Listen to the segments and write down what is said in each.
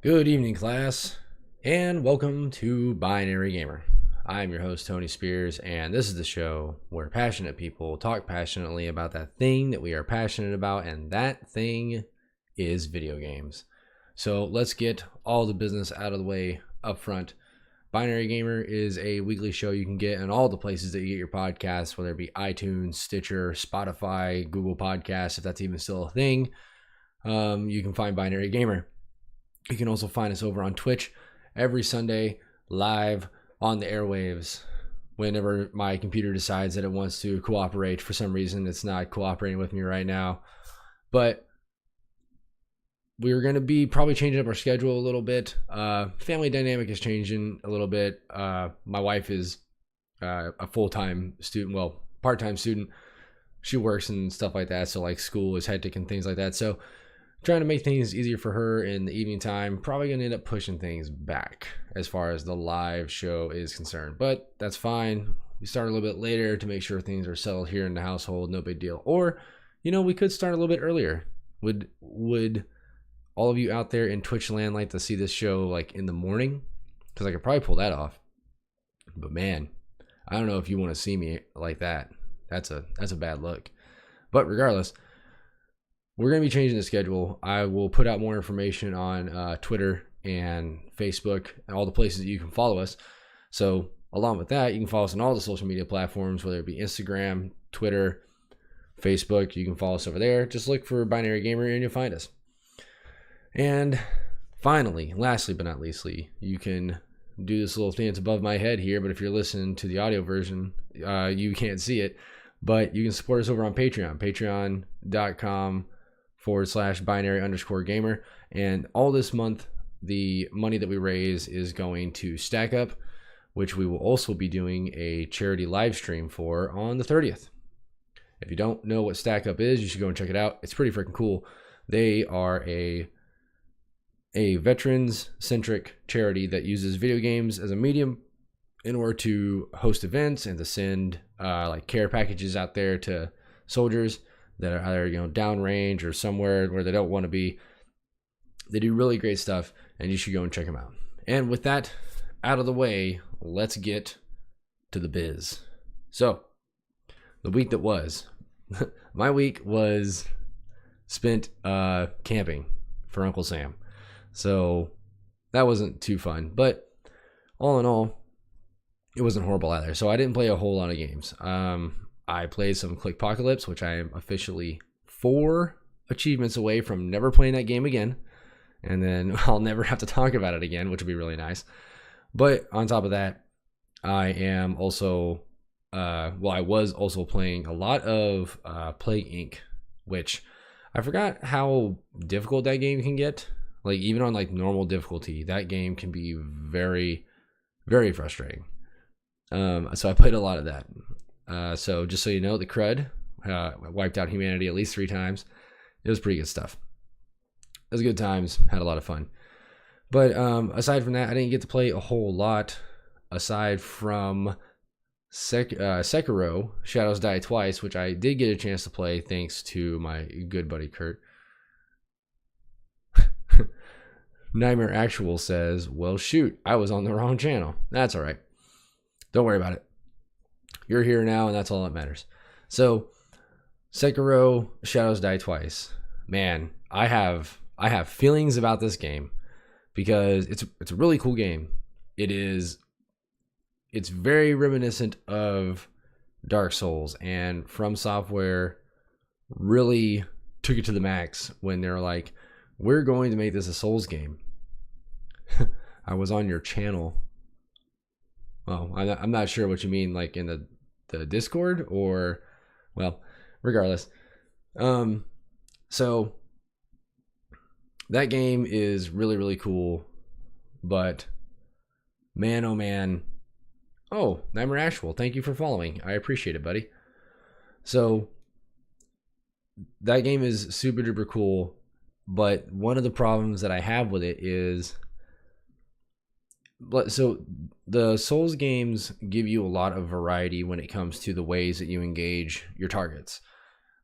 Good evening, class, and welcome to Binary Gamer. I'm your host, Tony Spears, and this is the show where passionate people talk passionately about that thing that we are passionate about, and that thing is video games. So let's get all the business out of the way up front. Binary Gamer is a weekly show you can get in all the places that you get your podcasts, whether it be iTunes, Stitcher, Spotify, Google Podcasts, if that's even still a thing. You can find Binary Gamer. You can also find us over on Twitch every Sunday, live on the airwaves. Whenever my computer decides that it wants to cooperate, for some reason it's not cooperating with me right now. But we're going to be probably changing up our schedule a little bit. Family dynamic is changing a little bit. My wife is a full-time student, well, part-time student. She works and stuff like that, so like school is hectic and things like that. So trying to make things easier for her in the evening time, probably going to end up pushing things back as far as the live show is concerned. But that's fine. We start a little bit later to make sure things are settled here in the household. No big deal. Or, we could start a little bit earlier. Would all of you out there in Twitch land like to see this show like in the morning? Because I could probably pull that off. But man, I don't know if you want to see me like that. That's a bad look. But regardless, we're going to be changing the schedule. I will put out more information on Twitter and Facebook and all the places that you can follow us. So along with that, you can follow us on all the social media platforms, whether it be Instagram, Twitter, Facebook. You can follow us over there. Just look for Binary Gamer and you'll find us. And finally, lastly but not leastly, you can do this little thing that's above my head here, but if you're listening to the audio version, you can't see it. But you can support us over on Patreon, patreon.com/binary_gamer. And all this month, the money that we raise is going to Stack Up, which we will also be doing a charity live stream for on the 30th. If you don't know what Stack Up is, you should go and check it out. It's pretty freaking cool. They are a veterans-centric charity that uses video games as a medium in order to host events and to send like care packages out there to soldiers that are either downrange or somewhere where they don't want to be. They do really great stuff, and you should go and check them out. And with that out of the way, let's get to the biz. So, the week that was, my week was spent camping for Uncle Sam. So that wasn't too fun, but all in all, it wasn't horrible either. So I didn't play a whole lot of games. I played some Clickpocalypse, which I am officially 4 achievements away from never playing that game again. And then I'll never have to talk about it again, which would be really nice. But on top of that, I am also, I was also playing a lot of Plague Inc., which I forgot how difficult that game can get. Like even on like normal difficulty, that game can be very, very frustrating. So I played a lot of that. So just so you know, the crud wiped out humanity at least 3 times. It was pretty good stuff. It was good times. Had a lot of fun. But aside from that, I didn't get to play a whole lot aside from Sekiro, Shadows Die Twice, which I did get a chance to play thanks to my good buddy Kurt. Nightmare Actual says, well, shoot, I was on the wrong channel. That's all right. Don't worry about it. You're here now, and that's all that matters. So, Sekiro, Shadows Die Twice. Man, I have feelings about this game because it's a really cool game. It's very reminiscent of Dark Souls, and From Software really took it to the max when they're like, we're going to make this a Souls game. I was on your channel. Well, I'm not sure what you mean, like in the Discord or, well, regardless. So that game is really, really cool, but man, oh man. Oh, Nightmare Actual, thank you for following. I appreciate it, buddy. So that game is super duper cool, but one of the problems that I have with it is, so the Souls games give you a lot of variety when it comes to the ways that you engage your targets.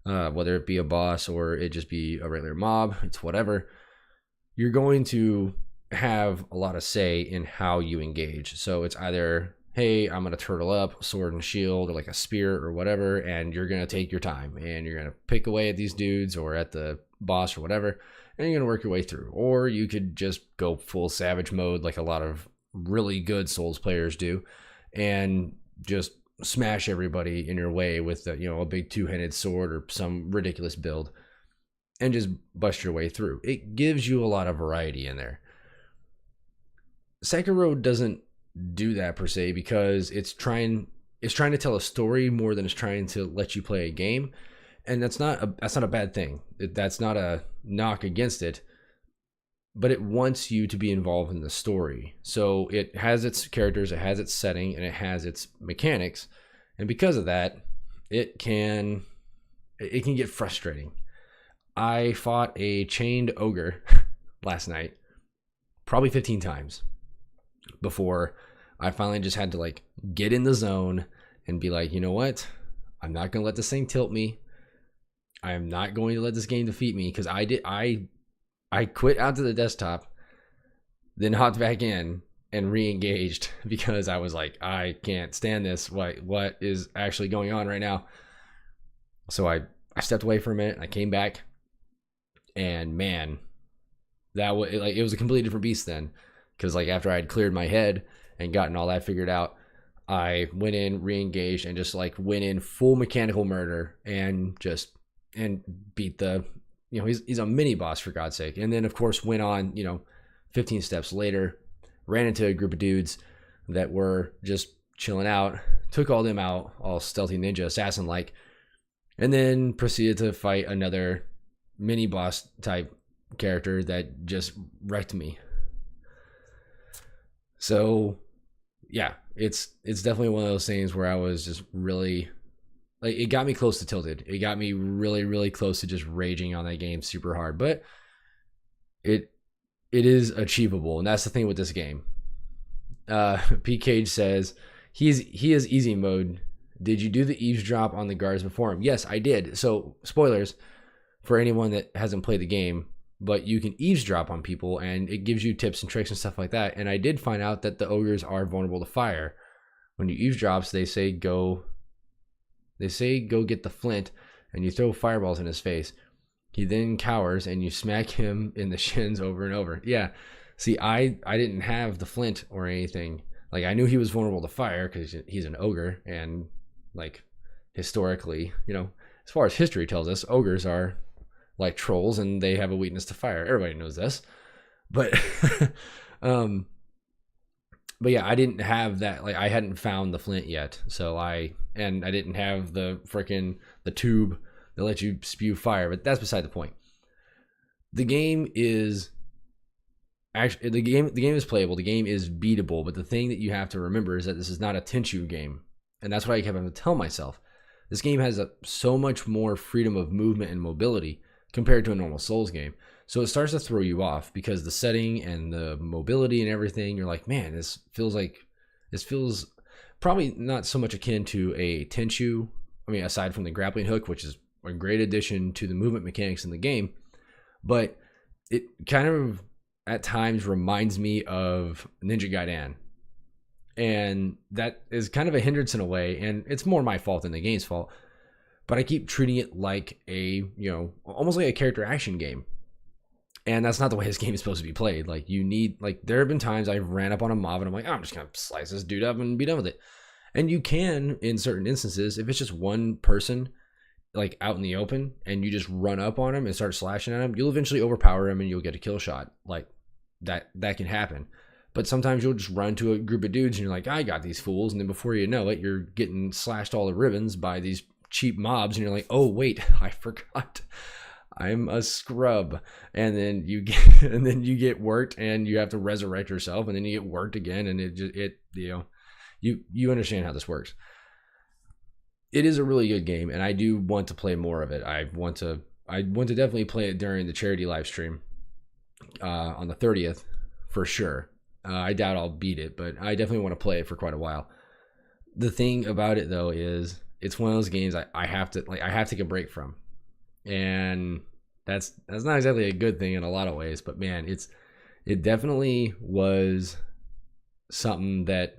Whether it be a boss or it just be a regular mob, it's whatever. You're going to have a lot of say in how you engage. So it's either, hey, I'm going to turtle up, sword and shield, or like a spear or whatever, and you're going to take your time and you're going to pick away at these dudes or at the boss or whatever, and you're going to work your way through. Or you could just go full savage mode like a lot of really good Souls players do and just smash everybody in your way with a big two-handed sword or some ridiculous build and just bust your way through. It gives you a lot of variety in there. Sekiro doesn't do that per se because it's trying to tell a story more than it's trying to let you play a game, and that's not a bad thing. That's not a knock against it, but it wants you to be involved in the story. So it has its characters, it has its setting, and it has its mechanics, and because of that, it can get frustrating. I fought a chained ogre last night probably 15 times before I finally just had to like get in the zone and be like, you know what? I'm not going to let this thing tilt me. I am not going to let this game defeat me, because I quit out to the desktop, then hopped back in and re-engaged because I was like, I can't stand this. What is actually going on right now? So I stepped away for a minute. I came back, and man, that was like, it was a completely different beast then. Because like after I had cleared my head and gotten all that figured out, I went in, re-engaged, and just like went in full mechanical murder and beat the, he's a mini boss for God's sake. And then of course went on, 15 steps later, ran into a group of dudes that were just chilling out, took all them out, all stealthy ninja assassin like, and then proceeded to fight another mini boss type character that just wrecked me. So yeah, it's definitely one of those things where I was just really like, it got me close to tilted. It got me really, really close to just raging on that game super hard, but it is achievable. And that's the thing with this game. P Cage says he is easy mode. Did you do the eavesdrop on the guards before him? Yes, I did. So spoilers for anyone that hasn't played the game, but you can eavesdrop on people and it gives you tips and tricks and stuff like that. And I did find out that the ogres are vulnerable to fire. When you eavesdrop, they say go get the flint, and you throw fireballs in his face. He then cowers and you smack him in the shins over and over. Yeah. See, I didn't have the flint or anything. Like, I knew he was vulnerable to fire because he's an ogre, and like historically, as far as history tells us, ogres are like trolls and they have a weakness to fire. Everybody knows this, but but yeah, I didn't have that. Like, I hadn't found the flint yet, so I didn't have the tube that lets you spew fire. But that's beside the point. The game is actually the game is playable. The game is beatable. But the thing that you have to remember is that this is not a Tenchu game, and that's what I kept having to tell myself. This game has so much more freedom of movement and mobility compared to a normal Souls game. So it starts to throw you off because the setting and the mobility and everything, you're like, man, this feels probably not so much akin to a Tenchu. I mean, aside from the grappling hook, which is a great addition to the movement mechanics in the game, but it kind of at times reminds me of Ninja Gaiden. And that is kind of a hindrance in a way, and it's more my fault than the game's fault. But I keep treating it like almost like a character action game. And that's not the way this game is supposed to be played. Like, there have been times I've ran up on a mob and I'm like, oh, I'm just going to slice this dude up and be done with it. And you can, in certain instances, if it's just one person, like out in the open, and you just run up on him and start slashing at him, you'll eventually overpower him and you'll get a kill shot. Like, that can happen. But sometimes you'll just run to a group of dudes and you're like, I got these fools. And then before you know it, you're getting slashed all the ribbons by these cheap mobs. And you're like, oh, wait, I forgot. I'm a scrub. And then you get worked and you have to resurrect yourself. And then you get worked again. And you understand how this works. It is a really good game. And I do want to play more of it. I want to definitely play it during the charity live stream on the 30th for sure. I doubt I'll beat it, but I definitely want to play it for quite a while. The thing about it though is it's one of those games I have to take a break from, and that's not exactly a good thing in a lot of ways. But man, it definitely was something that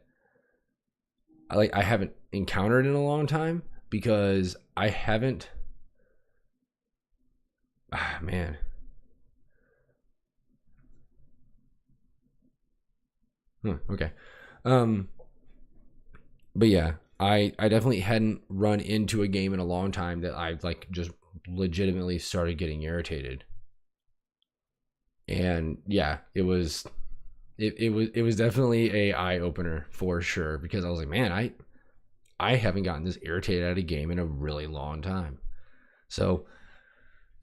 I haven't encountered in a long time, because I haven't. Man. Okay. Um, but yeah, I definitely hadn't run into a game in a long time that I like just legitimately started getting irritated. And yeah, it was definitely a eye opener for sure, because I was like, man, I haven't gotten this irritated at a game in a really long time. So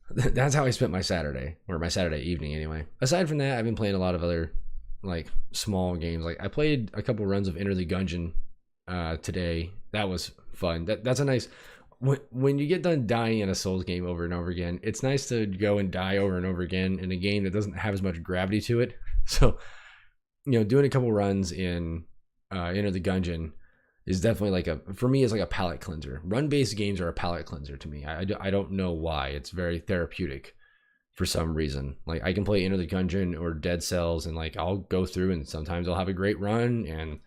that's how I spent my Saturday, or my Saturday evening anyway. Aside from that, I've been playing a lot of other like small games. Like I played a couple runs of Enter the Gungeon today. That was fun. That's a nice, when you get done dying in a Souls game over and over again, it's nice to go and die over and over again in a game that doesn't have as much gravity to it. So, doing a couple runs in Enter the Gungeon is definitely for me, it's like a palate cleanser. Run-based games are a palate cleanser to me. I don't know why. It's very therapeutic for some reason. Like I can play Enter the Gungeon or Dead Cells, and like I'll go through, and sometimes I'll have a great run and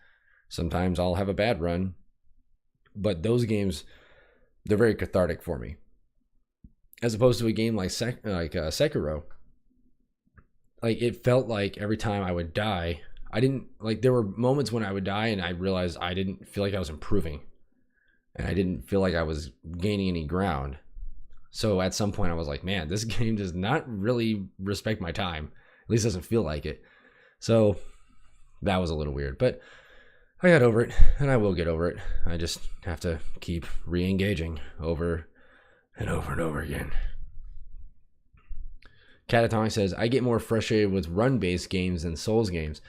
sometimes I'll have a bad run. But those games, they're very cathartic for me, as opposed to a game like Sekiro. Like it felt like every time I would die, I didn't like. There were moments when I would die, and I realized I didn't feel like I was improving, and I didn't feel like I was gaining any ground. So at some point, I was like, man, this game does not really respect my time. At least doesn't feel like it. So that was a little weird, but I got over it, and I will get over it. I just have to keep re-engaging over and over and over again. Catatonic says, I get more frustrated with run-based games than Souls games.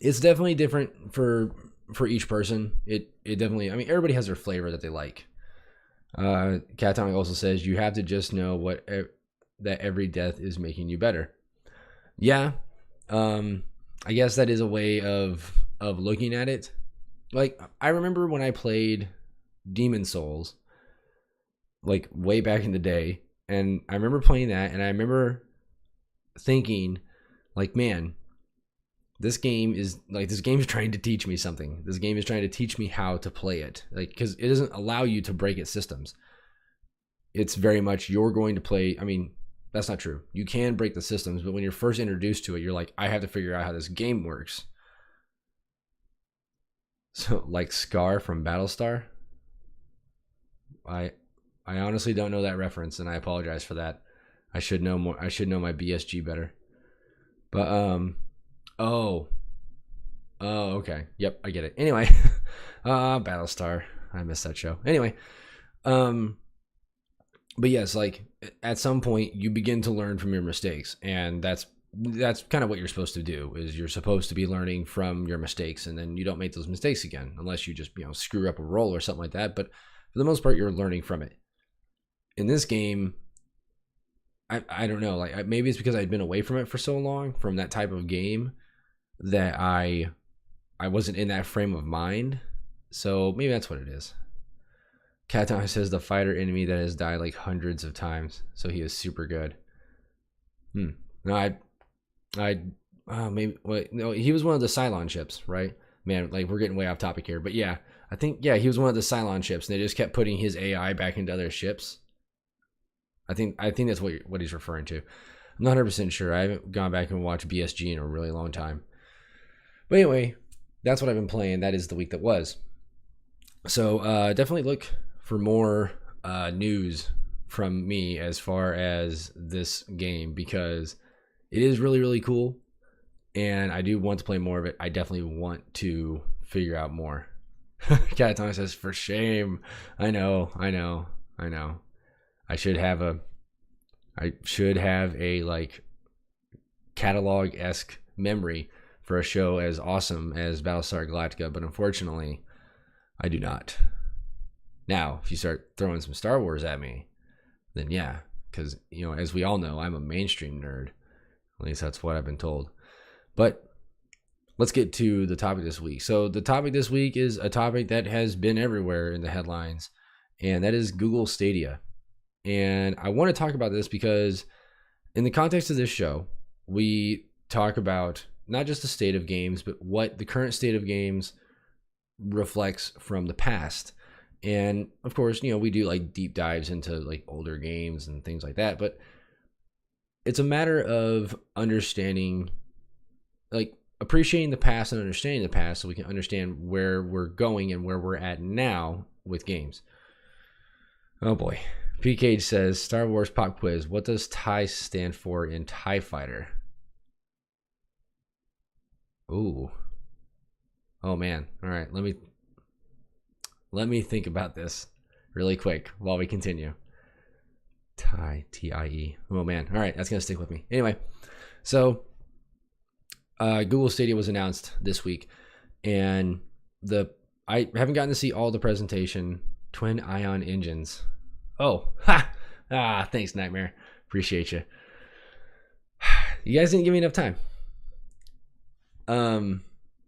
It's definitely different for each person. It definitely, I mean, everybody has their flavor that they like. Catatonic also says, you have to just know that every death is making you better. Yeah, I guess that is a way of looking at it. Like, I remember when I played Demon Souls, like way back in the day, and I remember playing that, and I remember thinking, like, man, this game is trying to teach me something. This game is trying to teach me how to play it, like, because it doesn't allow you to break its systems. It's very much you're going to play. I mean, that's not true. You can break the systems, but when you're first introduced to it, you're like, I have to figure out how this game works. So, like Scar from Battlestar. I honestly don't know that reference, and I apologize for that. I should know more. I should know my BSG better. But oh, okay. Yep, I get it. Anyway, Battlestar. I missed that show. Anyway, but yes, like at some point you begin to learn from your mistakes, and that's kind of what you're supposed to do. Is you're supposed to be learning from your mistakes, and then you don't make those mistakes again, unless you just screw up a roll or something like that. But for the most part, you're learning from it. In this game, I don't know, like maybe it's because I'd been away from it for so long, from that type of game, that I wasn't in that frame of mind. So maybe that's what it is. Catatonic says the fighter enemy that has died like hundreds of times, so he is super good. No, no, he was one of the Cylon ships, right? Man, like we're getting way off topic here, but yeah, I think he was one of the Cylon ships, and they just kept putting his AI back into other ships. I think that's what he's referring to. I'm not 100% sure. I haven't gone back and watched BSG in a really long time. But anyway, that's what I've been playing. That is the week that was. So definitely look for more news from me as far as this game, because it is really, really cool. And I do want to play more of it. I definitely want to figure out more. Catatonic says, for shame. I know. I should have a like catalog-esque memory for a show as awesome as Battlestar Galactica, but unfortunately, I do not. Now, if you start throwing some Star Wars at me, then yeah, because as we all know, I'm a mainstream nerd. At least that's what I've been told. But let's get to the topic this week. So the topic this week is a topic that has been everywhere in the headlines, and that is Google Stadia. And I want to talk about this because in the context of this show, we talk about not just the state of games, but what the current state of games reflects from the past. And of course, we do like deep dives into like older games and things like that, but it's a matter of understanding, like appreciating the past and understanding the past so we can understand where we're going and where we're at now with games. Oh boy. PK says, Star Wars pop quiz. What does TIE stand for in TIE Fighter? Ooh. Oh man. All right. Let me think about this really quick while we continue. TIE, T-I-E. Oh man. All right. That's going to stick with me. Anyway. So Google Stadia was announced this week, and I haven't gotten to see all the presentation. Twin ion engines. Oh, ha! Thanks, Nightmare. Appreciate you. You guys didn't give me enough time.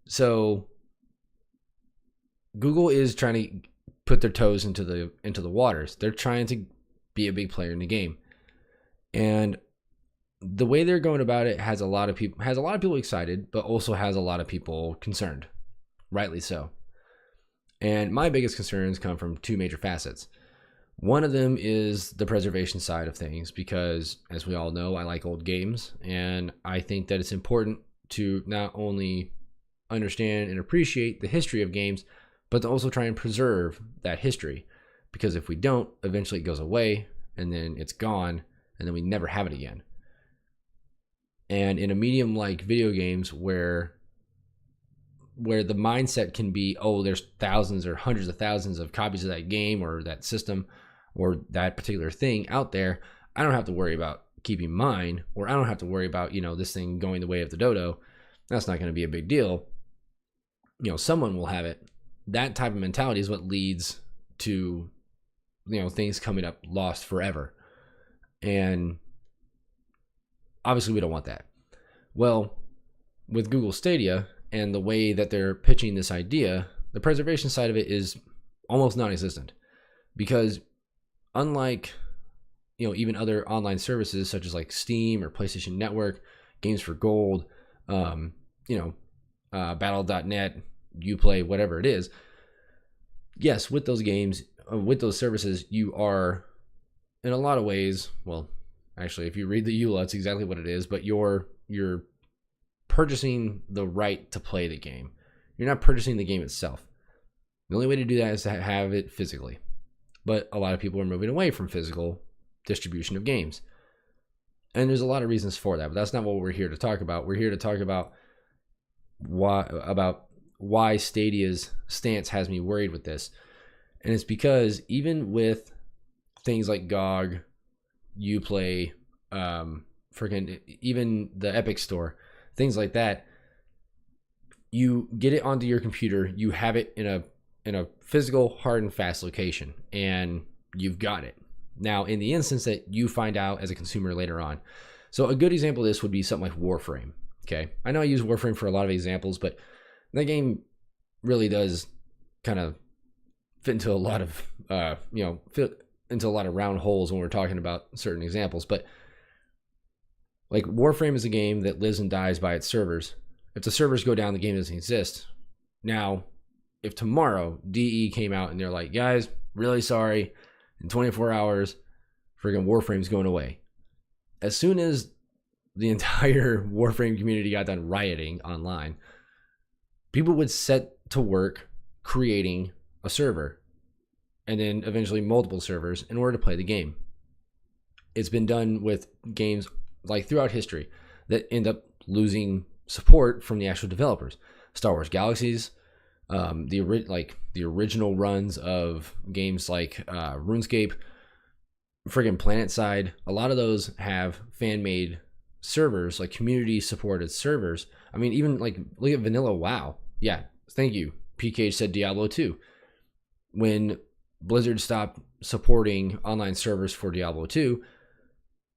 So Google is trying to put their toes into the waters. They're trying to be a big player in the game, and the way they're going about it has a lot of people excited, but also has a lot of people concerned, rightly so. And my biggest concerns come from two major facets. One of them is the preservation side of things, because as we all know, I like old games, and I think that it's important to not only understand and appreciate the history of games, but to also try and preserve that history, because if we don't, eventually it goes away and then it's gone and then we never have it again. And in a medium like video games where the mindset can be, oh, there's thousands or hundreds of thousands of copies of that game or that system or that particular thing out there, I don't have to worry about keeping mine, or I don't have to worry about, this thing going the way of the dodo. That's not going to be a big deal. Someone will have it. That type of mentality is what leads to, things coming up lost forever. And obviously we don't want that. Well, with Google Stadia and the way that they're pitching this idea, the preservation side of it is almost non-existent, because unlike, even other online services such as like Steam or PlayStation Network, Games for Gold, Battle.net, Uplay, whatever it is. Yes, with those games, with those services, you are in a lot of ways, well, actually, if you read the EULA, it's exactly what it is, but you're purchasing the right to play the game. You're not purchasing the game itself. The only way to do that is to have it physically. But a lot of people are moving away from physical distribution of games. And there's a lot of reasons for that, but that's not what we're here to talk about. We're here to talk about why Stadia's stance has me worried with this. And it's because even with things like GOG, Uplay, even the Epic Store, things like that, you get it onto your computer, you have it in a physical, hard and fast location, and you've got it. Now, in the instance that you find out as a consumer later on. So a good example of this would be something like Warframe. Okay, I know I use Warframe for a lot of examples, but that game really does kind of fit into a lot of fit into a lot of round holes when we're talking about certain examples. But like Warframe is a game that lives and dies by its servers. If the servers go down, the game doesn't exist. Now, if tomorrow DE came out and they're like, guys, really sorry, in 24 hours, friggin' Warframe's going away. As soon as the entire Warframe community got done rioting online, people would set to work creating a server and then eventually multiple servers in order to play the game. It's been done with games like throughout history that end up losing support from the actual developers. Star Wars Galaxies, the original runs of games like RuneScape, friggin' PlanetSide, a lot of those have fan-made servers, like community-supported servers. I mean, even like look at Vanilla WoW. Yeah, thank you. PK said Diablo 2. When Blizzard stopped supporting online servers for Diablo 2,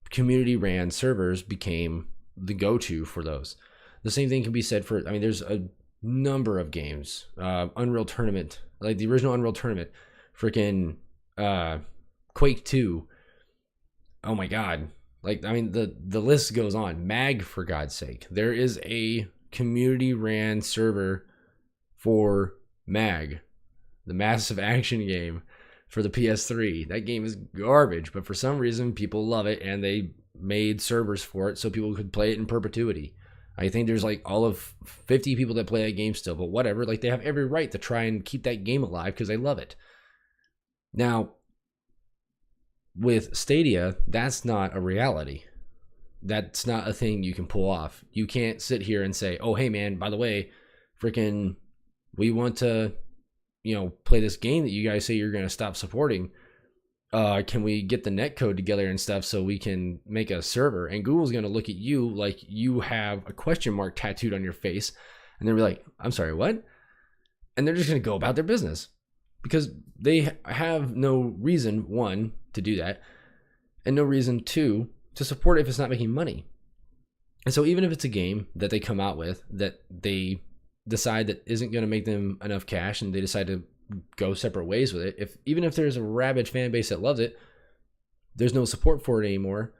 community-ran servers became the go-to for those. The same thing can be said for, there's a number of games. Unreal Tournament, like the original Unreal Tournament, freaking Quake 2. Oh my God. Like, I mean, the list goes on. Mag, for God's sake. There is a community ran server for Mag, the massive action game for the PS3. That game is garbage, but for some reason people love it and they made servers for it so people could play it in perpetuity. I think there's like all of 50 people that play that game still, but whatever. Like, they have every right to try and keep that game alive because they love it. Now, with Stadia, that's not a reality. That's not a thing you can pull off. You can't sit here and say, oh, hey, man, by the way, freaking, we want to, play this game that you guys say you're going to stop supporting. Can we get the netcode together and stuff so we can make a server? And Google's going to look at you like you have a question mark tattooed on your face. And they'll be like, I'm sorry, what? And they're just going to go about their business because they have no reason, one, to do that, and no reason, two, to support it if it's not making money. And so even if it's a game that they come out with that they decide that isn't going to make them enough cash and they decide to go separate ways with it, even if there's a rabid fan base that loves it, there's no support for it anymore,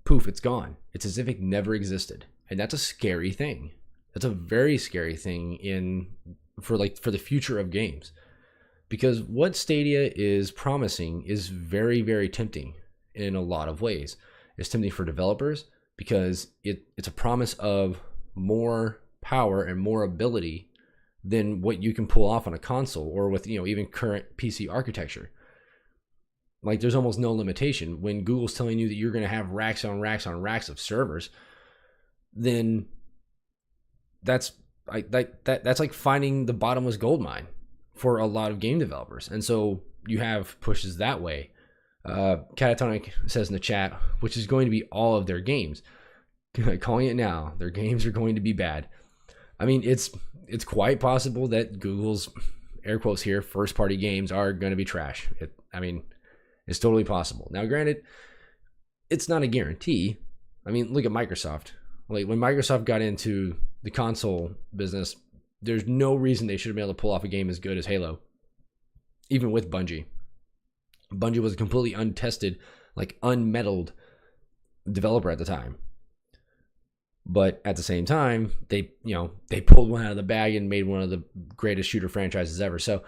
poof, it's gone. It's as if it never existed. And that's a scary thing. That's a very scary thing for the future of games. Because what Stadia is promising is very, very tempting in a lot of ways. It's tempting for developers because it's a promise of more power and more ability than what you can pull off on a console or with, even current PC architecture. Like, there's almost no limitation. When Google's telling you that you're going to have racks on racks on racks of servers, then that's like finding the bottomless gold mine for a lot of game developers. And so you have pushes that way. Catatonic says in the chat, which is going to be all of their games. Calling it now, their games are going to be bad. I mean, it's quite possible that Google's, air quotes here, first party games are going to be trash. It's totally possible. Now, granted, it's not a guarantee. I mean, look at Microsoft. Like, when Microsoft got into the console business, there's no reason they should have been able to pull off a game as good as Halo, even with Bungie. Bungie was a completely untested, like unmetalled developer at the time. But at the same time, they pulled one out of the bag and made one of the greatest shooter franchises ever. So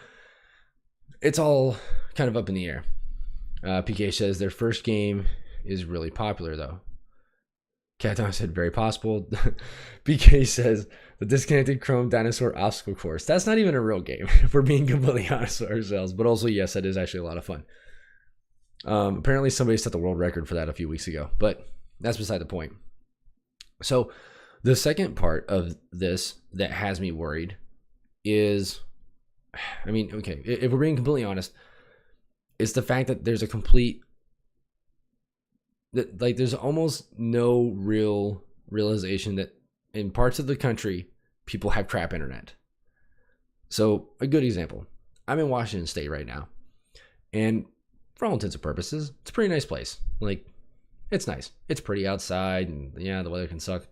it's all kind of up in the air. PK says their first game is really popular, though. Caton said very possible. PK says the disconnected Chrome dinosaur obstacle course. That's not even a real game, if we're being completely honest with ourselves. But also, yes, that is actually a lot of fun. Apparently, somebody set the world record for that a few weeks ago. But that's beside the point. So the second part of this that has me worried is, if we're being completely honest, it's the fact that there's there's almost no real realization that in parts of the country, people have crap internet. So a good example, I'm in Washington State right now, and for all intents and purposes, it's a pretty nice place. Like, it's nice. It's pretty outside, and yeah, the weather can suck.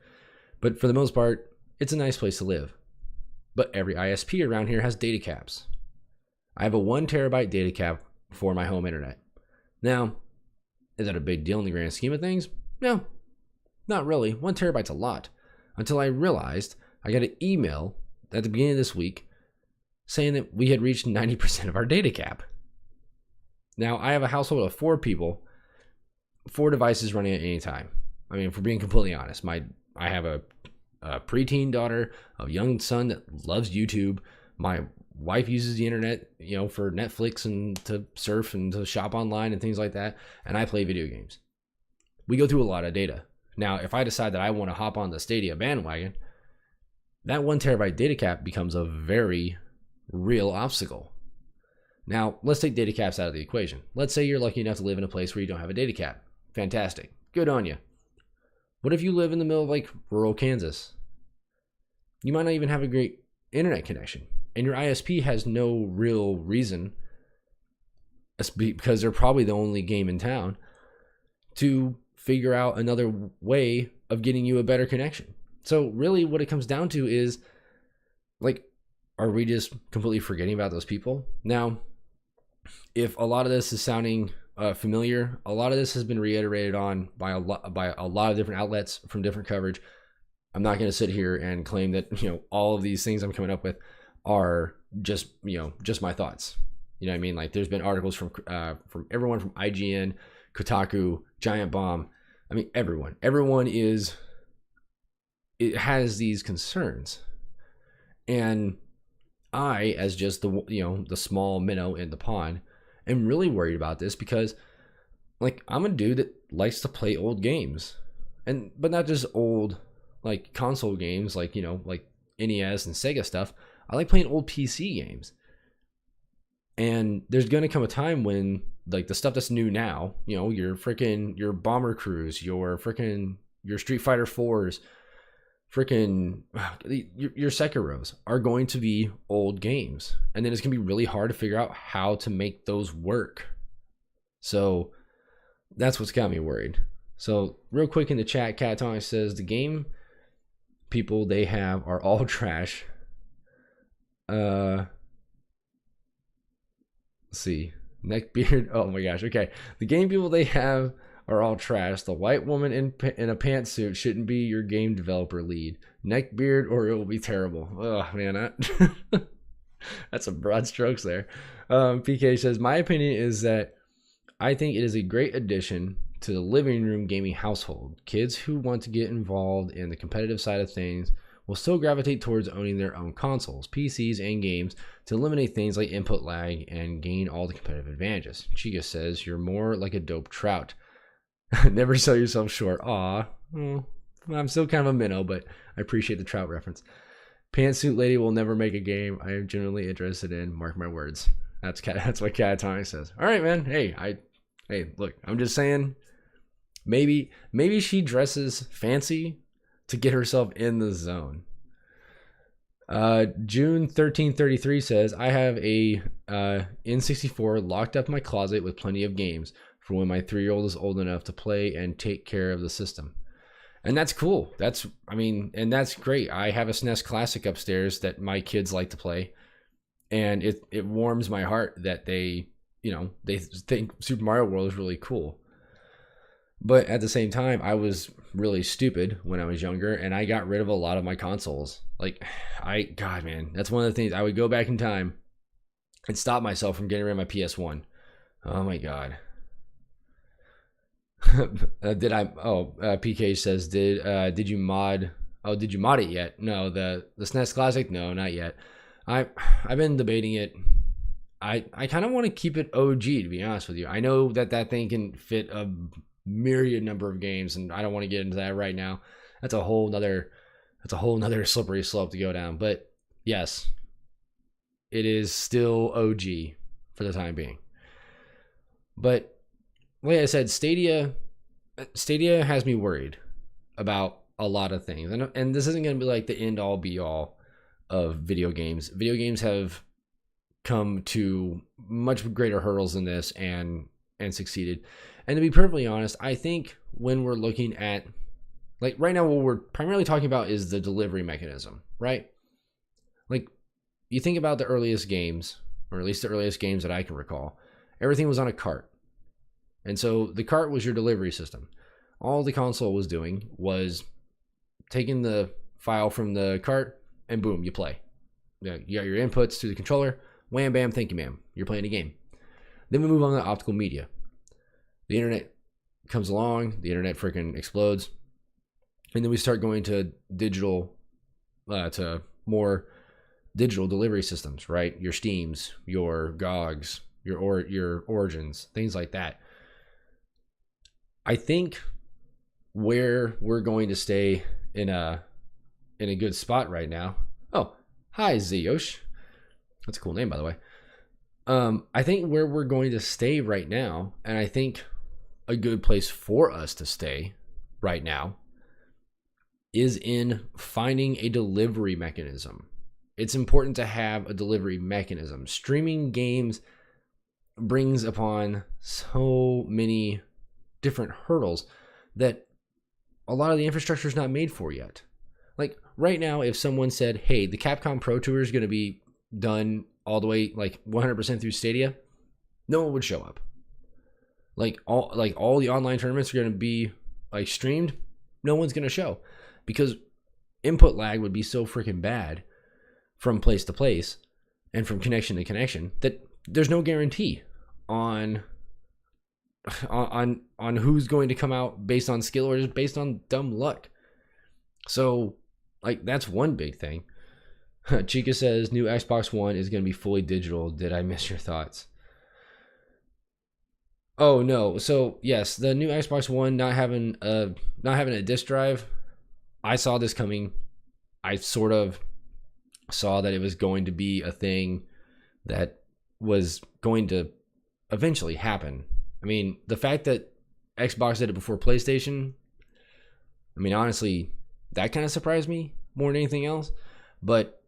But for the most part, it's a nice place to live. But every ISP around here has data caps. I have a 1 terabyte data cap for my home internet. Now, is that a big deal in the grand scheme of things? No, not really. 1 terabyte's a lot. Until I realized I got an email at the beginning of this week saying that we had reached 90% of our data cap. Now, I have a household of 4 people, 4 devices running at any time. I mean, if we're being completely honest, I have a preteen daughter, a young son that loves YouTube. My wife uses the internet, for Netflix and to surf and to shop online and things like that. And I play video games. We go through a lot of data. Now, if I decide that I want to hop on the Stadia bandwagon, that 1 terabyte data cap becomes a very real obstacle. Now, let's take data caps out of the equation. Let's say you're lucky enough to live in a place where you don't have a data cap. Fantastic. Good on you. What if you live in the middle of rural Kansas? You might not even have a great internet connection, and your ISP has no real reason, because they're probably the only game in town, to figure out another way of getting you a better connection. So really what it comes down to is, are we just completely forgetting about those people? Now, if a lot of this is sounding familiar. A lot of this has been reiterated on by a lot of different outlets from different coverage. I'm not going to sit here and claim that, all of these things I'm coming up with are just my thoughts. You know what I mean? Like, there's been articles from everyone, from IGN, Kotaku, Giant Bomb. I mean, everyone it has these concerns. And I, as just the small minnow in the pond, am really worried about this because, like, I'm a dude that likes to play old games, but not just old, like, console games, like, like NES and Sega stuff. I like playing old PC games. And there's going to come a time when, like, the stuff that's new now, your Bomber Crews, your Street Fighter 4s, your Sekiros are going to be old games. And then it's going to be really hard to figure out how to make those work. So that's what's got me worried. So real quick in the chat, Catatonic says the game people they have are all trash. Let's see. Neckbeard. Oh my gosh. Okay. The game people they have are all trash. The white woman in a pantsuit shouldn't be your game developer lead. Neckbeard or it will be terrible. Oh man. That's some broad strokes there. PK says, my opinion is that I think it is a great addition to the living room gaming household. Kids who want to get involved in the competitive side of things will still gravitate towards owning their own consoles, PCs, and games to eliminate things like input lag and gain all the competitive advantages. Chica says, you're more like a dope trout. Never sell yourself short. Aw. Well, I'm still kind of a minnow, but I appreciate the trout reference. Pantsuit lady will never make a game I am genuinely interested in. Mark my words. That's what Catatonic says. All right, man. Hey, look, I'm just saying, maybe she dresses fancy to get herself in the zone. June 1333 says, I have a N64 locked up in my closet with plenty of games for when my 3-year-old is old enough to play and take care of the system. And that's cool. That's great. I have a SNES Classic upstairs that my kids like to play. And it warms my heart that they think Super Mario World is really cool. But at the same time, I was really stupid when I was younger, and I got rid of a lot of my consoles. Like, God, man, that's one of the things. I would go back in time and stop myself from getting rid of my PS1. Oh my God. PK says, did you mod? Oh, did you mod it yet? No, the SNES Classic? No, not yet. I've been debating it. I kind of want to keep it OG, to be honest with you. I know that thing can fit a myriad number of games, and I don't want to get into that right now. That's a whole nother slippery slope to go down. But yes, it is still OG for the time being. But like I said, Stadia has me worried about a lot of things, and this isn't going to be like the end all be all of video games. Video games have come to much greater hurdles than this and succeeded. And to be perfectly honest, I think when we're looking at, like, right now, what we're primarily talking about is the delivery mechanism, right? Like, you think about the earliest games, or at least the earliest games that I can recall, everything was on a cart. And so the cart was your delivery system. All the console was doing was taking the file from the cart and boom, you play. You got your inputs to the controller. Wham, bam, thank you, ma'am. You're playing a game. Then we move on to optical media. The internet comes along. The internet freaking explodes. And then we start going to digital, to more digital delivery systems, right? Your Steams, your GOGs, your Origins, things like that. I think where we're going to stay in a good spot right now. Oh, hi, Ziosh. That's a cool name, by the way. I think where we're going to stay right now, and I think a good place for us to stay right now, is in finding a delivery mechanism. It's important to have a delivery mechanism. Streaming games brings upon so many different hurdles that a lot of the infrastructure is not made for yet. Like right now, if someone said, hey, the Capcom Pro Tour is going to be done all the way like 100% through Stadia, no one would show up. all the online tournaments are going to be like streamed. No one's going to show because input lag would be so freaking bad from place to place and from connection to connection that there's no guarantee on who's going to come out based on skill or just based on dumb luck. So like that's one big thing. Chica says new Xbox One is going to be fully digital. Did I miss your thoughts? Oh no. So yes, the new Xbox One not having a disc drive. I saw this coming. I sort of saw that it was going to be a thing that was going to eventually happen. I mean, the fact that Xbox did it before PlayStation, I mean, honestly, that kind of surprised me more than anything else. But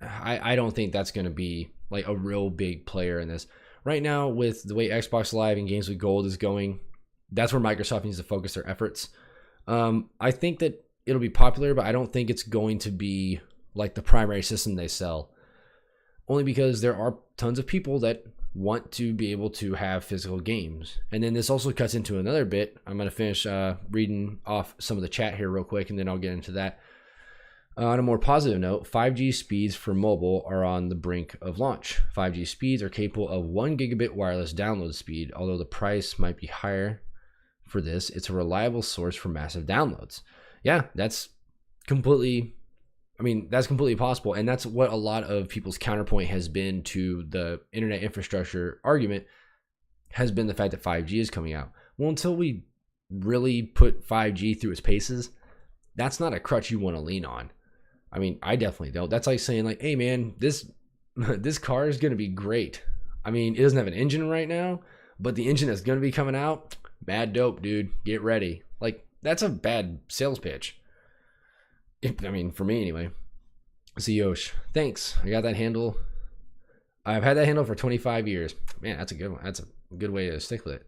I don't think that's going to be like a real big player in this. Right now, with the way Xbox Live and Games with Gold is going, that's where Microsoft needs to focus their efforts. I think that it'll be popular, but I don't think it's going to be like the primary system they sell. Only because there are tons of people that want to be able to have physical games. And then this also cuts into another bit. I'm going to finish reading off some of the chat here real quick, and then I'll get into that. On a more positive note, 5G speeds for mobile are on the brink of launch. 5G speeds are capable of 1 gigabit wireless download speed. Although the price might be higher for this, it's a reliable source for massive downloads. Yeah, that's completely possible. And that's what a lot of people's counterpoint has been to the internet infrastructure argument, has been the fact that 5G is coming out. Well, until we really put 5G through its paces, that's not a crutch you want to lean on. I mean, I definitely don't. That's like saying like, hey man, this car is going to be great. I mean, it doesn't have an engine right now, but the engine that's going to be coming out, mad dope, dude. Get ready. Like, that's a bad sales pitch. I mean, for me anyway. Yosh, thanks. I got that handle. I've had that handle for 25 years. Man, that's a good one. That's a good way to stick with it.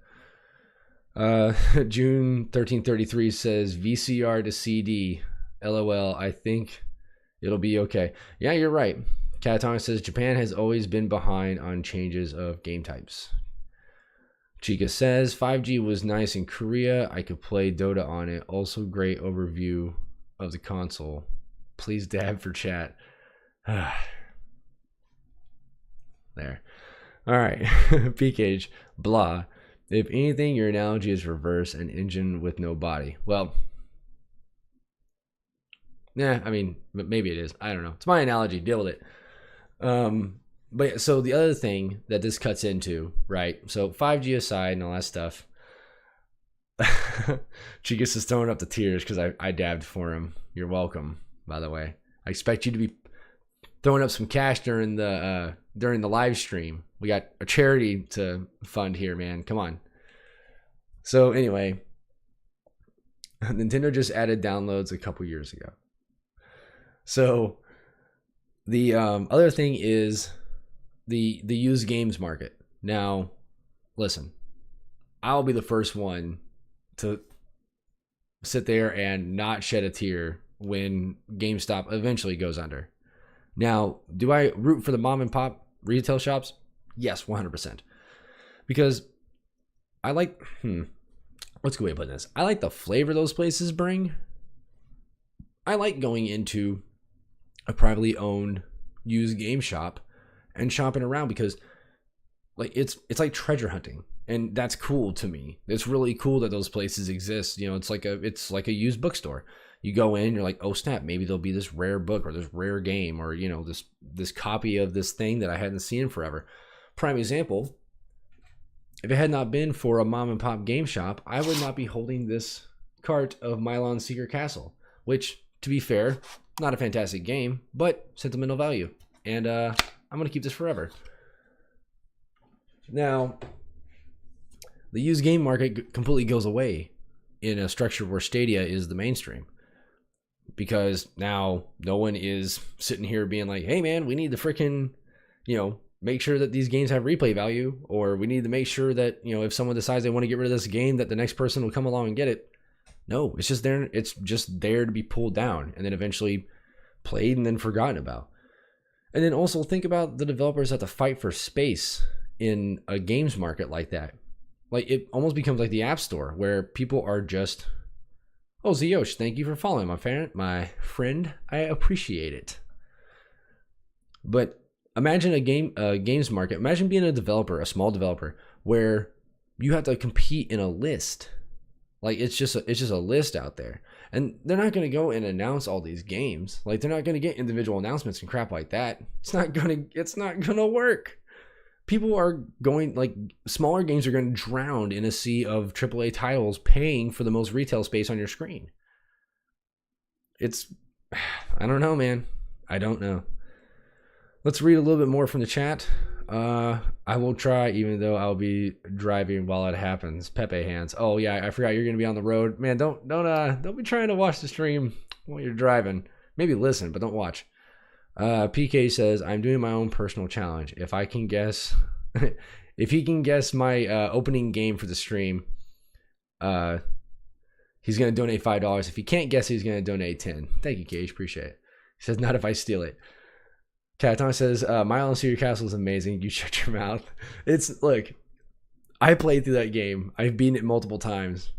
June 1333 says VCR to CD. LOL. I think it'll be okay. Yeah, you're right. Catatonic says Japan has always been behind on changes of game types. Chica says 5G was nice in Korea. I could play Dota on it. Also great overview of the console. Please dab for chat. There. All right. PKage. Blah. If anything, your analogy is reverse, an engine with no body. Well, yeah, I mean, maybe it is. I don't know. It's my analogy. Deal with it. But so the other thing that this cuts into, right? So 5G aside and all that stuff, Chigus is throwing up the tears because I dabbed for him. You're welcome, by the way. I expect you to be throwing up some cash during the live stream. We got a charity to fund here, man. Come on. So anyway, Nintendo just added downloads a couple years ago. So the other thing is the used games market. Now, listen, I'll be the first one to sit there and not shed a tear when GameStop eventually goes under. Now, do I root for the mom and pop retail shops? Yes, 100%. Because I like, what's a good way of putting this? I like the flavor those places bring. I like going into a privately owned used game shop and shopping around because like it's like treasure hunting, and that's cool to me. It's really cool that those places exist. You know, it's like a used bookstore. You go in, you're like, oh snap, maybe there'll be this rare book or this rare game or, you know, this copy of this thing that I hadn't seen in forever. Prime example, if it had not been for a mom and pop game shop, I would not be holding this cart of Mylon Seeker Castle, which, to be fair, not a fantastic game, but sentimental value. And I'm going to keep this forever. Now, the used game market completely goes away in a structure where Stadia is the mainstream. Because now no one is sitting here being like, hey man, we need to freaking, you know, make sure that these games have replay value, or we need to make sure that, you know, if someone decides they want to get rid of this game, that the next person will come along and get it. No, it's just there. It's just there to be pulled down and then eventually played and then forgotten about. And then also think about the developers that have to fight for space in a games market like that. like it almost becomes like the App Store where people are just, oh, Ziosh, thank you for following my friend. I appreciate it. But imagine a games market. Imagine being a developer, a small developer, where you have to compete in a list. Like it's just a list out there, and they're not going to go and announce all these games. Like they're not going to get individual announcements and crap like that. It's not gonna work. People are going, like, smaller games are going to drown in a sea of AAA titles paying for the most retail space on your screen. I don't know, man. I don't know. Let's read a little bit more from the chat. I will try, even though I'll be driving while it happens. Pepe Hands. Oh yeah, I forgot you're gonna be on the road, man. Don't be trying to watch the stream while you're driving. Maybe listen, but don't watch. PK says, I'm doing my own personal challenge. If I can guess, if he can guess my opening game for the stream, he's gonna donate $5. If he can't guess it, he's gonna donate 10. Thank you, Cage. Appreciate it. He says, not if I steal it. Caton says, My Island Secret Castle is amazing. You shut your mouth. Look, I played through that game. I've beaten it multiple times.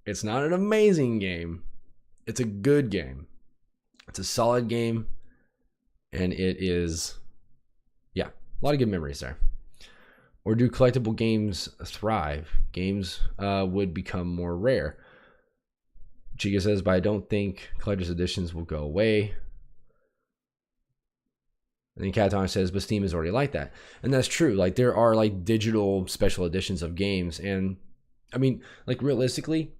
It's not an amazing game. It's a good game. It's a solid game. And it is, yeah, a lot of good memories there. Or do collectible games thrive? Games would become more rare. Chica says, but I don't think collector's editions will go away. And then Caton says, but Steam is already like that. And that's true. Like, there are, like, digital special editions of games. And, I mean, like, realistically,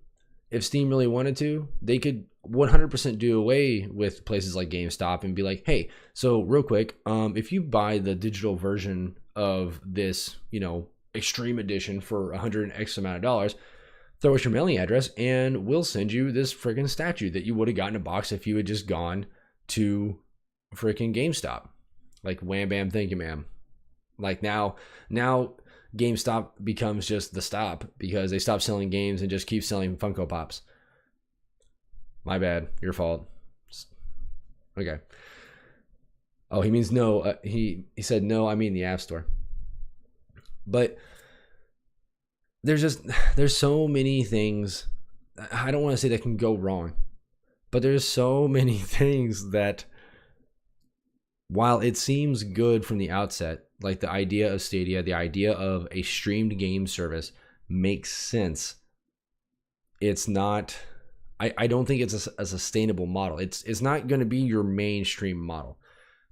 if Steam really wanted to, they could 100% do away with places like GameStop and be like, hey, so real quick, if you buy the digital version of this, extreme edition for $100 amount of dollars, throw us your mailing address and we'll send you this freaking statue that you would have gotten a box if you had just gone to freaking GameStop. Like, wham bam, thank you, ma'am. Like, now GameStop becomes just the stop because they stop selling games and just keep selling Funko Pops. My bad, your fault. Okay. Oh, he means no. He said no. I mean the App Store. But there's so many things. I don't want to say that can go wrong, but there's so many things that, while it seems good from the outset, like the idea of Stadia, the idea of a streamed game service makes sense. It's not. I don't think it's a sustainable model. It's not going to be your mainstream model.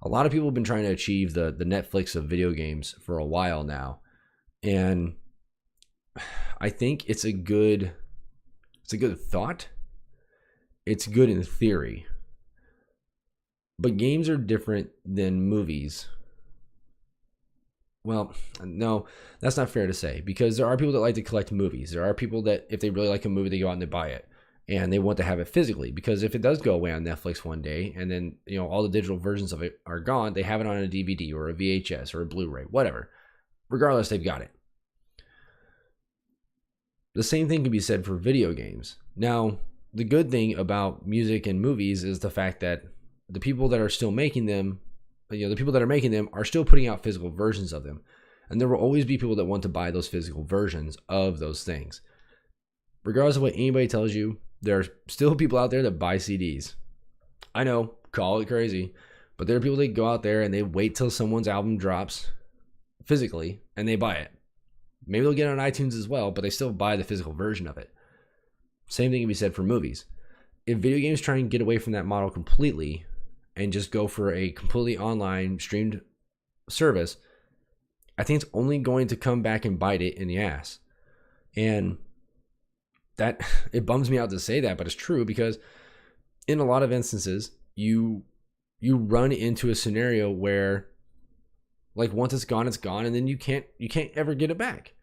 A lot of people have been trying to achieve the Netflix of video games for a while now, and I think it's a good thought. It's good in theory. But games are different than movies. Well, no, that's not fair to say, because there are people that like to collect movies. There are people that, if they really like a movie, they go out and they buy it. And they want to have it physically, because if it does go away on Netflix one day, and then, all the digital versions of it are gone, they have it on a DVD or a VHS or a Blu-ray, whatever. Regardless, they've got it. The same thing can be said for video games. Now, the good thing about music and movies is the fact that the people that are still making them, the people that are making them are still putting out physical versions of them. And there will always be people that want to buy those physical versions of those things. Regardless of what anybody tells you, there are still people out there that buy CDs. I know, call it crazy, but there are people that go out there and they wait till someone's album drops physically and they buy it. Maybe they'll get it on iTunes as well, but they still buy the physical version of it. Same thing can be said for movies. If video games try and get away from that model completely and just go for a completely online streamed service, I think it's only going to come back and bite it in the ass. And that, it bums me out to say that, but it's true, because in a lot of instances, you run into a scenario where, like, once it's gone, and then you can't ever get it back.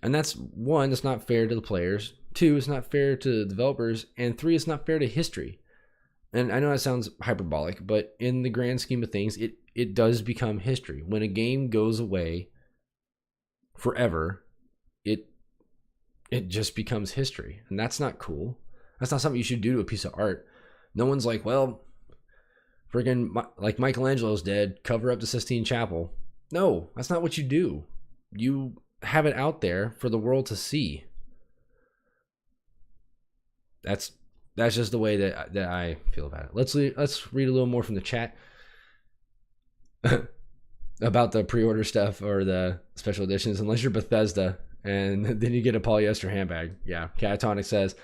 And that's, one, it's not fair to the players. Two, it's not fair to the developers. And three, it's not fair to history. And I know that sounds hyperbolic, but in the grand scheme of things, it does become history. When a game goes away forever, it just becomes history. And that's not cool. That's not something you should do to a piece of art. No one's like, well, friggin' like Michelangelo's dead, cover up the Sistine Chapel. No, that's not what you do. You have it out there for the world to see. That's just the way that I feel about it. Let's read a little more from the chat about the pre-order stuff or the special editions. Unless you're Bethesda, and then you get a polyester handbag. Yeah, Catatonic says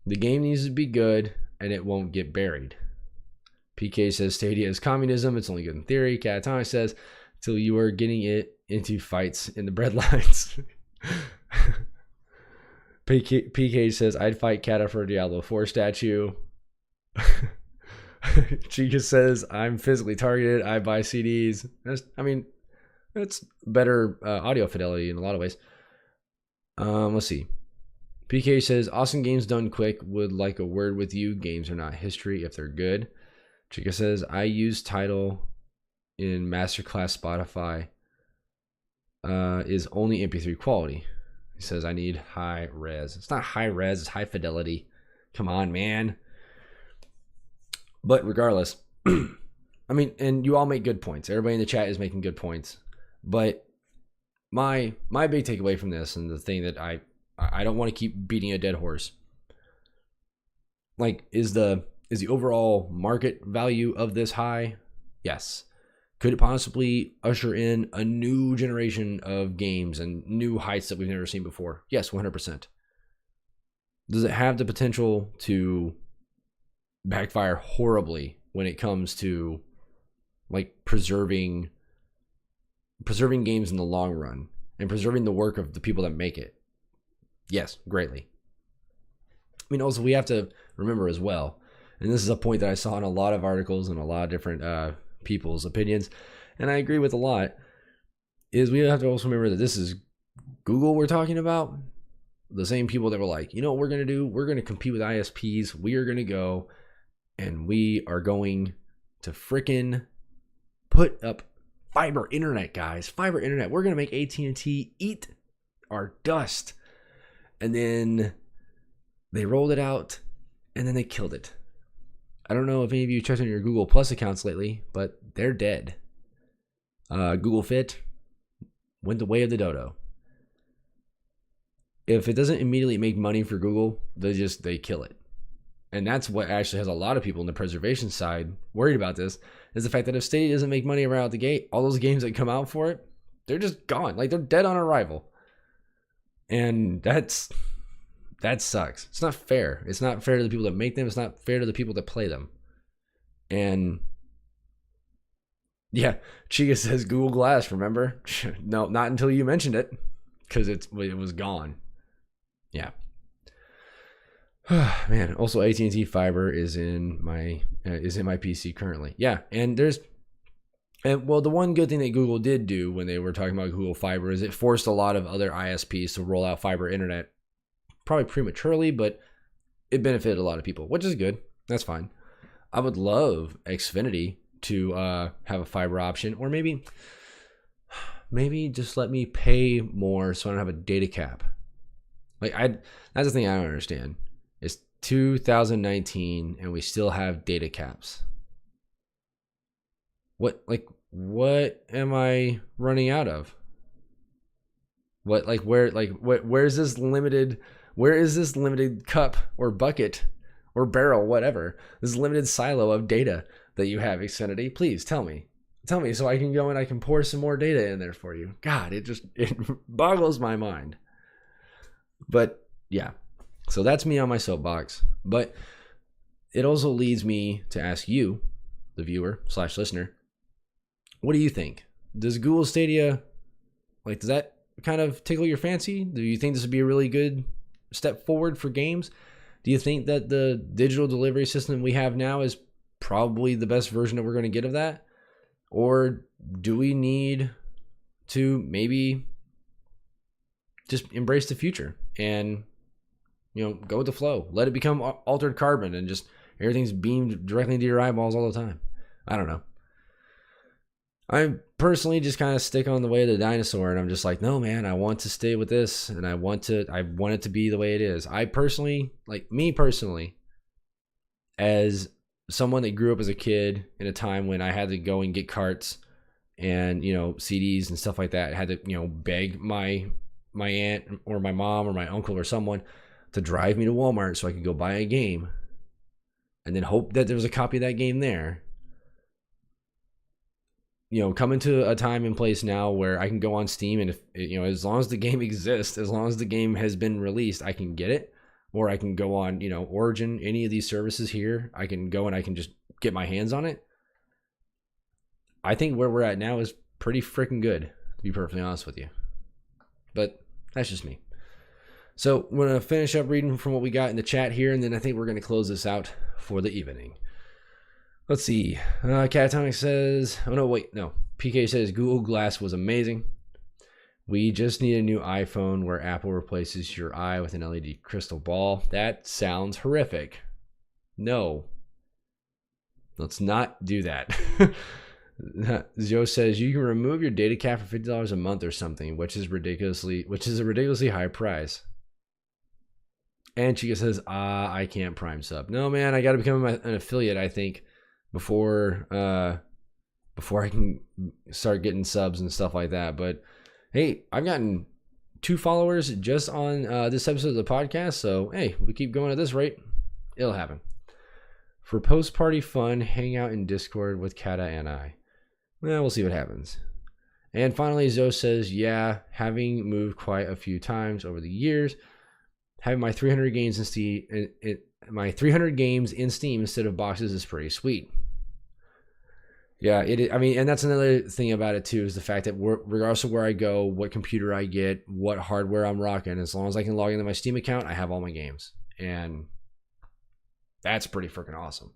the game needs to be good and it won't get buried. PK says Stadia is communism. It's only good in theory. Catatonic says till you are getting it into fights in the breadlines. PK says, I'd fight Kata for a Diablo 4 statue. Chica says, I'm physically targeted. I buy CDs. That's better audio fidelity in a lot of ways. Let's see. PK says, awesome games done quick. Would like a word with you. Games are not history if they're good. Chica says, I use Tidal in Masterclass Spotify. Is only MP3 quality. He says, I need high res. It's not high res, it's high fidelity. Come on, man. But regardless, and you all make good points. Everybody in the chat is making good points. But my big takeaway from this, and the thing that I don't want to keep beating a dead horse, like, is the overall market value of this high? Yes. Could it possibly usher in a new generation of games and new heights that we've never seen before? Yes, 100%. Does it have the potential to backfire horribly when it comes to like preserving games in the long run and preserving the work of the people that make it? Yes, greatly. Also we have to remember as well, and this is a point that I saw in a lot of articles and a lot of different people's opinions, and I agree with a lot, is we have to also remember that this is Google we're talking about. The same people that were like, you know what we're going to do? We're going to compete with ISPs. We are going to go and we are going to frickin' put up fiber internet, guys. Fiber internet. We're going to make AT&T eat our dust. And then they rolled it out and then they killed it. I don't know if any of you checked on your Google Plus accounts lately, but they're dead. Google Fit went the way of the dodo. If it doesn't immediately make money for Google, they kill it. And that's what actually has a lot of people in the preservation side worried about this, is the fact that if Stadia doesn't make money right out the gate, all those games that come out for it, they're just gone. Like, they're dead on arrival. And that sucks. It's not fair. It's not fair to the people that make them. It's not fair to the people that play them. And yeah, Chica says Google Glass, remember? No, not until you mentioned it, because it was gone. Yeah. Man, also AT&T Fiber is in my PC currently. Yeah, and the one good thing that Google did do when they were talking about Google Fiber is it forced a lot of other ISPs to roll out fiber internet, probably prematurely, but it benefited a lot of people, which is good. That's fine. I would love Xfinity to have a fiber option, or maybe just let me pay more so I don't have a data cap. That's the thing I don't understand. It's 2019 and we still have data caps. What am I running out of? Where is this limited cup or bucket or barrel, whatever, this limited silo of data that you have, Xfinity? Please tell me so I can go and I can pour some more data in there for you. God, it boggles my mind. But yeah, so that's me on my soapbox. But it also leads me to ask you, the viewer / listener, what do you think? Does Google Stadia, does that kind of tickle your fancy? Do you think this would be a really good step forward for games? Do you think that the digital delivery system we have now is probably the best version that we're going to get of that? Or do we need to maybe just embrace the future and, go with the flow? Let it become altered carbon and just everything's beamed directly into your eyeballs all the time. I don't know. I personally just kind of stick on the way of the dinosaur, and I'm just like, no, man, I want to stay with this, and I want it to be the way it is. I personally, as someone that grew up as a kid in a time when I had to go and get carts and, CDs and stuff like that, I had to, beg my my aunt or my mom or my uncle or someone to drive me to Walmart so I could go buy a game and then hope that there was a copy of that game there. Coming to a time and place now where I can go on Steam, and if as long as the game exists, as long as the game has been released, I can get it. Or I can go on, Origin, any of these services here. I can go and I can just get my hands on it. I think where we're at now is pretty freaking good, to be perfectly honest with you. But that's just me. So I'm going to finish up reading from what we got in the chat here, and then I think we're going to close this out for the evening. Let's see. Catatonic says, PK says Google Glass was amazing. We just need a new iPhone where Apple replaces your eye with an LED crystal ball. That sounds horrific. No. Let's not do that. Joe says you can remove your data cap for $50 a month or something, which is a ridiculously high price. And Chica says, I can't Prime sub. No, man, I got to become an affiliate, I think, before I can start getting subs and stuff like that. But hey, I've gotten 2 followers just on this episode of the podcast. So, hey, we keep going at this rate, it'll happen. For post-party fun, hang out in Discord with Kata and I. Well, we'll see what happens. And finally, Zoe says, yeah, having moved quite a few times over the years, having my 300 games in Steam, my 300 games in Steam instead of boxes is pretty sweet. Yeah, it is. I mean, and that's another thing about it too, is the fact that regardless of where I go, what computer I get, what hardware I'm rocking, as long as I can log into my Steam account, I have all my games. And that's pretty freaking awesome.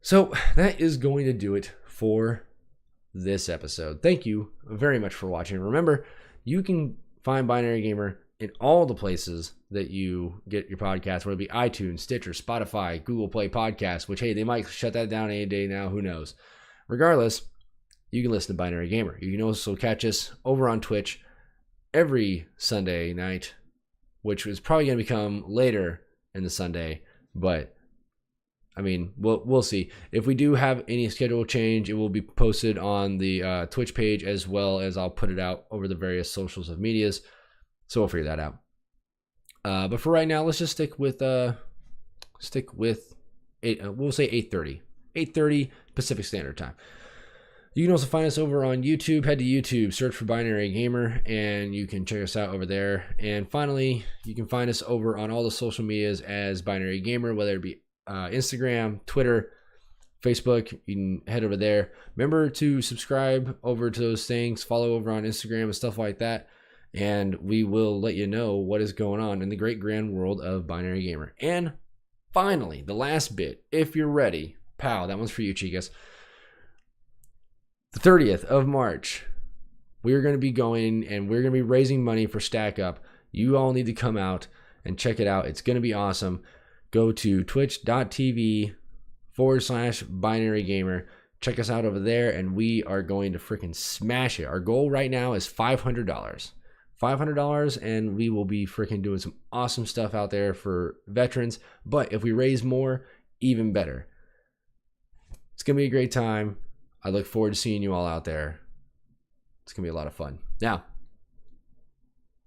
So that is going to do it for this episode. Thank you very much for watching. Remember, you can find Binary Gamer in all the places that you get your podcast, whether it be iTunes, Stitcher, Spotify, Google Play Podcasts, which, hey, they might shut that down any day now. Who knows? Regardless, you can listen to Binary Gamer. You can also catch us over on Twitch every Sunday night, which is probably going to become later in the Sunday. But, I mean, we'll see. If we do have any schedule change, it will be posted on the Twitch page, as well as I'll put it out over the various socials of medias. So we'll figure that out. But for right now, let's just stick with 8. We'll say 8:30 Pacific Standard Time. You can also find us over on YouTube. Head to YouTube, search for Binary Gamer, and you can check us out over there. And finally, you can find us over on all the social medias as Binary Gamer, whether it be Instagram, Twitter, Facebook. You can head over there. Remember to subscribe over to those things. Follow over on Instagram and stuff like that. And we will let you know what is going on in the great grand world of Binary Gamer. And finally, the last bit, if you're ready, pal, that one's for you, chicas. The 30th of March, we're going to be going and we're going to be raising money for Stack Up. You all need to come out and check it out. It's going to be awesome. Go to twitch.tv/Binary Gamer. Check us out over there, and we are going to freaking smash it. Our goal right now is $500. $500, and we will be freaking doing some awesome stuff out there for veterans. But if we raise more, even better. It's going to be a great time. I look forward to seeing you all out there. It's going to be a lot of fun. Now,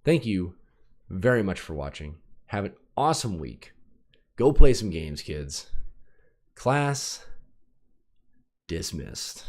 thank you very much for watching. Have an awesome week. Go play some games, kids. Class dismissed.